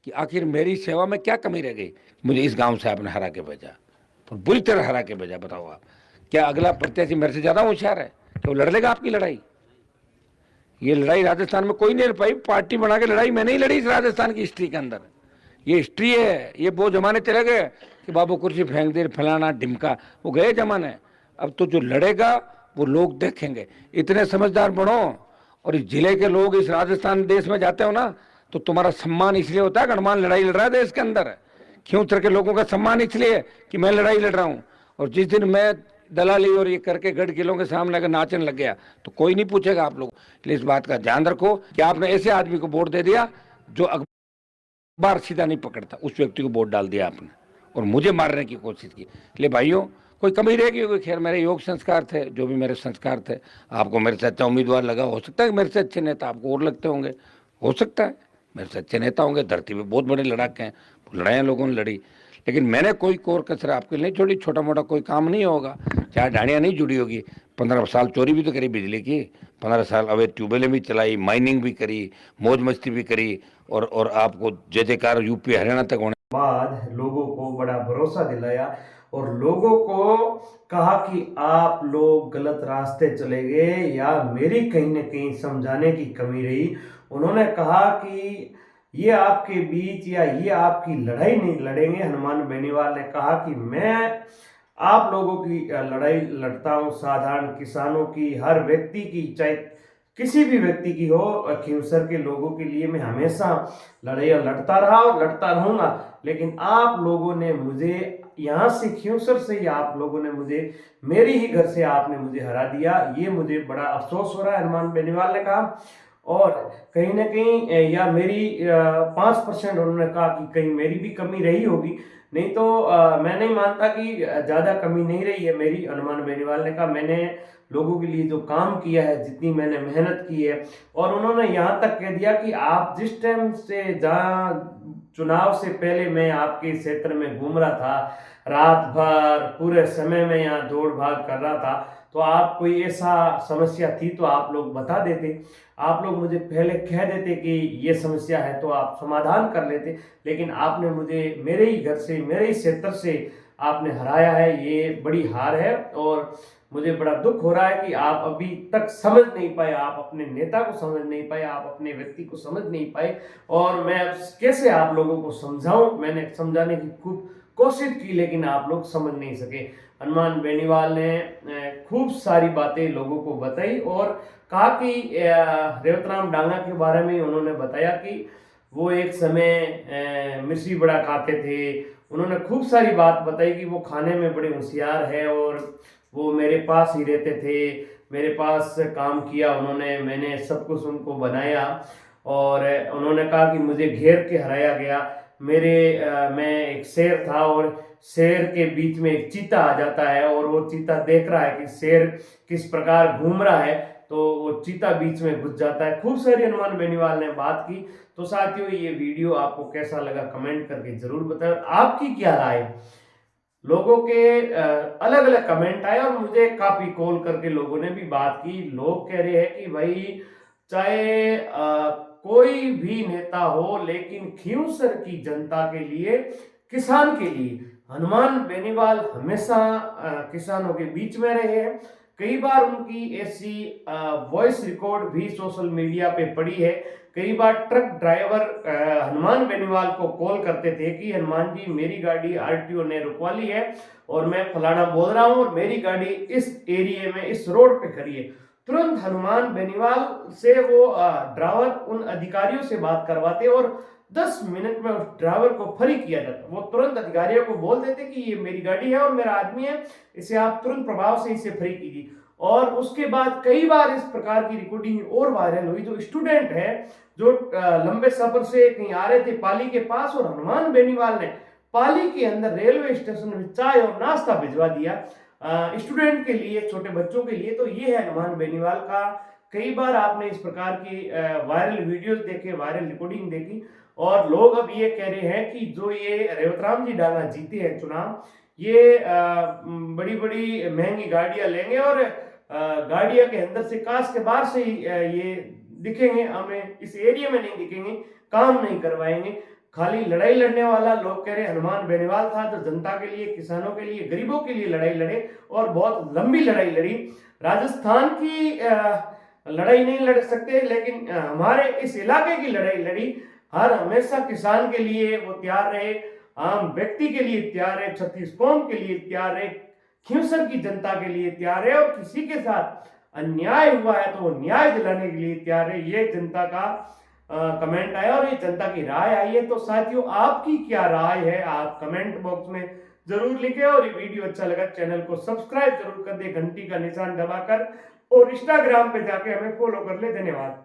कि आखिर मेरी सेवा में क्या कमी रह गई, मुझे इस गांव से आपने हरा के भेजा, और बुरी तरह हरा के भेजा। बताओ आप, क्या अगला प्रत्याशी मेरे से ज्यादा होशियार है कि वो लड़ लेगा आपकी लड़ाई? ये लड़ाई राजस्थान में कोई नहीं लड़ पाई। पार्टी बना के लड़ाई मैंने ही लड़ी इस राजस्थान की हिस्ट्री के अंदर। ये हिस्ट्री है। ये वो जमाने चले गए कि बाबू कुर्सी फेंक दे, फलाना ढिमका, वो गए जमाने। अब तो जो लड़ेगा वो लोग देखेंगे। इतने समझदार बनो। और इस जिले के लोग इस राजस्थान देश में जाते हो ना, तो तुम्हारा सम्मान इसलिए होता है कि हनुमान लड़ाई लड़ रहा है देश के अंदर। क्यों तरह के लोगों का सम्मान इसलिए कि मैं लड़ाई लड़ रहा हूं। और जिस दिन मैं दलाली और ये करके गढ़ किलों के सामने अगर नाचने लग गया तो कोई नहीं पूछेगा आप लोग। इसलिए इस बात का ध्यान रखो कि आपने ऐसे आदमी को वोट दे दिया जो अखबार सीधा नहीं पकड़ता, उस व्यक्ति को वोट डाल दिया आपने और मुझे मारने की कोशिश की। इसलिए भाइयों, कोई कमी रहेगी कोई, खैर मेरे योग संस्कार थे, जो भी मेरे संस्कार थे। आपको मेरे से अच्छा उम्मीदवार लगा, हो सकता है कि मेरे से अच्छे नेता आपको और लगते होंगे, हो सकता है मेरे से अच्छे नेता होंगे। धरती पे बहुत बड़े लड़ाके हैं, लड़ाइयाँ लोगों ने लड़ी, लेकिन मैंने कोई कोर कसर आपके लिए नहीं छोड़ी। छोटा मोटा कोई काम नहीं होगा, चाहे ढाणियाँ नहीं जुड़ी होगी। 15 साल चोरी भी तो करी बिजली की, 15 साल अवैध ट्यूबवेलें भी चलाई, माइनिंग भी करी, मौज मस्ती भी करी, और आपको जय जयकार यूपी हरियाणा तक होने बाद लोगों को बड़ा भरोसा दिलाया और लोगों को कहा कि आप लोग गलत रास्ते चले गए या मेरी कहीं ना कहीं समझाने की कमी रही। उन्होंने कहा कि ये आपके बीच या ये आपकी लड़ाई नहीं लड़ेंगे। हनुमान बेनीवाल ने कहा कि मैं आप लोगों की लड़ाई लड़ता हूं, साधारण किसानों की, हर व्यक्ति की, चाहे किसी भी व्यक्ति की हो, खींवसर के लोगों के लिए मैं हमेशा लड़ाइयाँ लड़ता रहा और लड़ता रहूंगा। लेकिन आप लोगों ने मुझे यहाँ से, खींवसर से ही आप लोगोों ने मुझे, मेरे ही घर से आपने मुझे हरा दिया। ये मुझे बड़ा अफसोस हो रहा है, हनुमान बेनीवाल ने कहा। और कहीं ना कहीं या मेरी 5% उन्होंने कहा कि कहीं मेरी भी कमी रही होगी। नहीं तो मैं नहीं मानता कि ज़्यादा कमी नहीं रही है मेरी। हनुमान बेनीवाल ने कहा मैंने लोगों के लिए जो काम किया है, जितनी मैंने मेहनत की है। और उन्होंने यहाँ तक कह दिया कि आप जिस टाइम से, जहाँ चुनाव से पहले मैं आपके क्षेत्र में घूम रहा था, रात भर पूरे समय में यहाँ दौड़ भाग कर रहा था, तो आप कोई ऐसा समस्या थी तो आप लोग बता देते, आप लोग मुझे पहले कह देते कि ये समस्या है तो आप समाधान कर लेते। लेकिन आपने मुझे मेरे ही घर से, मेरे ही क्षेत्र से आपने हराया है। ये बड़ी हार है और मुझे बड़ा दुख हो रहा है कि आप अभी तक समझ नहीं पाए, आप अपने नेता को समझ नहीं पाए, आप अपने व्यक्ति को समझ नहीं पाए। और मैं कैसे आप लोगों को समझाऊं, मैंने समझाने की खूब कोशिश की लेकिन आप लोग समझ नहीं सके। हनुमान बेनीवाल ने खूब सारी बातें लोगों को बताई और कहा कि रेवतराम डांगा के बारे में उन्होंने बताया कि वो एक समय मिर्ची बड़ा खाते थे। उन्होंने खूब सारी बात बताई कि वो खाने में बड़े होशियार है और वो मेरे पास ही रहते थे, मेरे पास काम किया उन्होंने, मैंने सब कुछ उनको बनाया। और उन्होंने कहा कि मुझे घेर के हराया गया। मैं एक शेर था और शेर के बीच में एक चीता आ जाता है और वो चीता देख रहा है कि शेर किस प्रकार घूम रहा है, तो वो चीता बीच में घुस जाता है। खूब सारी हनुमान बेनीवाल ने बात की। तो साथियों, ये वीडियो आपको कैसा लगा कमेंट करके जरूर बताएं। आपकी क्या राय? लोगों के अलग अलग कमेंट आए और मुझे काफी कॉल करके लोगों ने भी बात की। लोग कह रहे हैं कि भाई, चाहे कोई भी नेता हो, लेकिन खींवसर की जनता के लिए, किसान के लिए हनुमान बेनीवाल हमेशा किसानों के बीच में रहे हैं। कई बार उनकी ऐसी वॉइस रिकॉर्ड भी सोशल मीडिया पे पड़ी है। कई बार ट्रक ड्राइवर हनुमान बेनीवाल को कॉल करते थे कि हनुमान जी, मेरी गाड़ी आरटीओ ने रुकवा ली है और मैं फलाना बोल रहा हूं और मेरी गाड़ी इस एरिया में, इस रोड पे खड़ी है। तुरंत हनुमान बेनीवाल से वो ड्राइवर उन अधिकारियों से बात करवाते और 10 मिनट में उस ड्राइवर को फ्री किया जाता। वो तुरंत अधिकारियों को बोल देते कि ये मेरी गाड़ी है और मेरा आदमी है, इसे आप तुरंत प्रभाव से इसे फ्री कीजिए। और उसके बाद कई बार इस प्रकार की रिकॉर्डिंग और वायरल हुई। जो स्टूडेंट है, जो लंबे सफर से कहीं आ रहे थे पाली के पास, और हनुमान बेनीवाल ने पाली के अंदर रेलवे स्टेशन में चाय और नाश्ता भिजवा दिया स्टूडेंट के लिए, छोटे बच्चों के लिए। तो ये है हनुमान बेनीवाल का। कई बार आपने इस प्रकार की वायरल वीडियोस देखे, वायरल रिकॉर्डिंग देखी, और लोग अब ये कह रहे हैं कि जो ये रेवतराम जी डांगा जीते हैं चुनाव, ये बड़ी बड़ी महंगी गाड़ियां लेंगे और गाड़ियां के अंदर से, कांच के बाहर से ही ये दिखेंगे, हमें इस एरिया में नहीं दिखेंगे, काम नहीं करवाएंगे। खाली लड़ाई लड़ने वाला, लोग कह रहे हनुमान बेनीवाल था जो जनता के लिए, किसानों के लिए, गरीबों के लिए लड़ाई लड़े और बहुत लंबी लड़ाई लड़ी। राजस्थान की लड़ाई नहीं लड़ सकते, लेकिन हमारे इस इलाके की लड़ाई लड़ी। हर हमेशा किसान के लिए वो तैयार रहे, आम व्यक्ति के लिए तैयार है, छत्तीस कौम के लिए तैयार है, खींवसर की जनता के लिए तैयार है, और किसी के साथ अन्याय हुआ है तो वो न्याय दिलाने के लिए तैयार है। ये जनता का कमेंट आया और ये जनता की राय आई है। तो साथियों, आपकी क्या राय है, आप कमेंट बॉक्स में जरूर लिखें। और ये वीडियो अच्छा लगा चैनल को सब्सक्राइब जरूर कर दे, घंटी का निशान दबाकर, और इंस्टाग्राम पे जाके हमें फॉलो कर ले। धन्यवाद।